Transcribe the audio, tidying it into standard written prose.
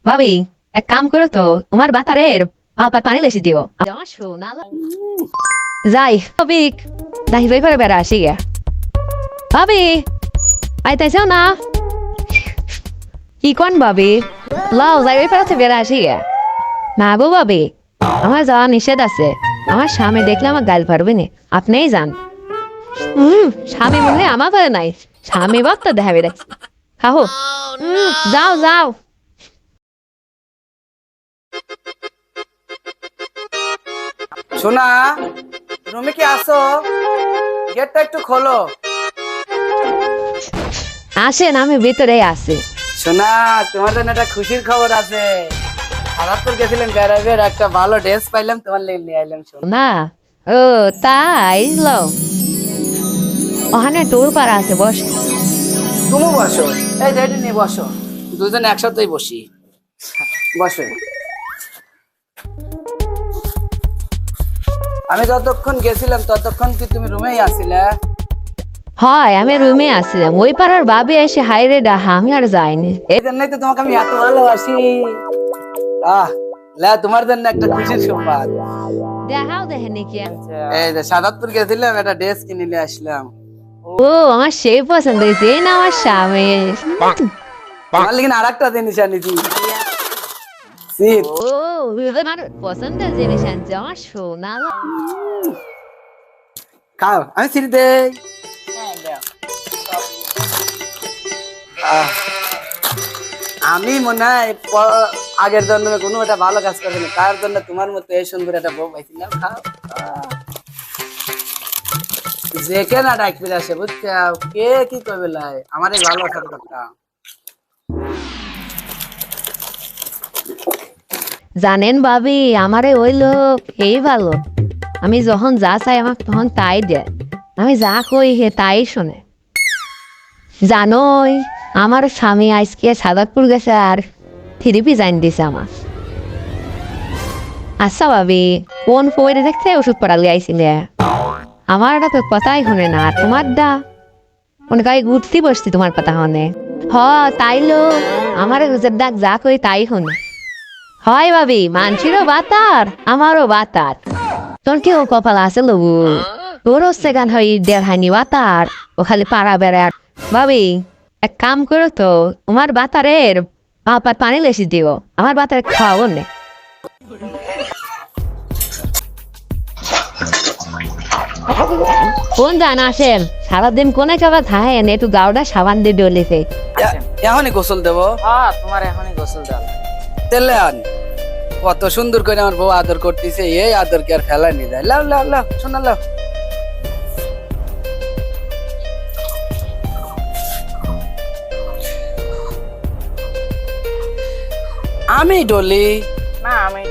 ভাবি এক কাম করো তো তোমার বাতারের আপা পানি লেসি দিও যাই ভাবি দাহি ভাই করে বেড়া আসি গে ভাবি আইতাইছ না কি কোন ভাবি লাও যাই ওই পাড়াতে বেড়া আসি গে না গো ভাবি আমার যাওয়া নিষেধ আছে আমার স্বামী দেখলে আমার গাল পারবে না আপনিই যান স্বামী মনে হয় আমার ঘরে নাই স্বামী বাপ তো দেখাবে রে খাও যাও যাও সোনা রুমে কি আসো? গেটটা একটু খোলো। আসেন আমি ভিতরে আছি সোনা তোমার জন্য একটা খুশির খবর আছে। আরাতপুর গেছিলাম বেড়াবে, একটা ভালো ড্রেস পাইলাম, তোমার লেগে নিয়ে আইলাম। সোনা না ও তাই লো ওখানে টোর পাড়া আছে বস তুমি বসো, এই যেটা নিয়ে বসো, দুজন একসাথেই বসি। বসো। আমি যতক্ষণ গেছিলাম ততক্ষণ কি তুমি রুমেই আসছিলে? হয় আমি রুমে আসছিলাম ওই পাড়ার বাবে এসে হাইরে ডাহা আমি আর যাইনি এই জন্যই তো তোমাকে আমি এত ভালোবাসি। লে তোমার জন্য একটা খুশির সংবাদ। দেখাও দেখে নাকি এই যে সাদাতপুর গেছিলাম, একটা ড্রেস কিনে নিয়ে আসলাম। ও আমার সেই পছন্দ হয়েছে এই না আমার স্বামী তোমার লেগে আরেকটা জিনিস আনিছি। সিট। ও আমার পছন্দের জিনিস আনছে আমার সোনা খাও, আমি সিট দেই। আমি মনে হয় আগের জন্মে কোনো একটা ভালো কাজ করিনি, তার জন্য তোমার মতো এই সুন্দর একটা বউ পাইছিলাম। খাও। যে কে না ডাকবি আসে বুঝছো, কে কি করবে লাই আমার এই ভালো কথা। জানেন ভাবি আমারে ওই লোক এই ভালো আমি যখন যা চাই আমাকে তখন তাই দেয় আমি যা কই হে তাই শোনে জানোই আমার স্বামী আজকে সাদাতপুর গেছে আর থ্রিপি জাইন দিছে আমার আচ্ছা ভাবি কোন পয়রে দেখতে ওষুধ পড়ালি আইছিলে আমার তো কথাই শুনে না আর তোমার দা কোন গায়ে ঘুরতে বসছি তোমার কথা হনে তাইলো আমার ডাক যা কই তাই শুনে হয় ভাবি মানছিরও বাতার আমারও বাতার তোর কেউ কপাল আছে লবু তোর হচ্ছে গান হয় দেড়হানি বাতার ও খালি পাড়া বেড়ার ভাবি এক কাম করো তো তোমার বাতারের পাপাত পানি লেসি দিও আমার বাতার খাওয়াবো নে কোন জান আসেন সারাদিন কোনে চাবা থাকেন একটু গাওটা সাবান দিয়ে ডলেছে এখনই গোসল দেবো? তোমার এখনই গোসল দাও। তেলে আন। কত সুন্দর করে আমার বউ আদর করতেছে, এই আদর কি আর ফেলা নিয়ে যায়? লাও লাও লাও শোনা লাও। আমি ডলি? না আমি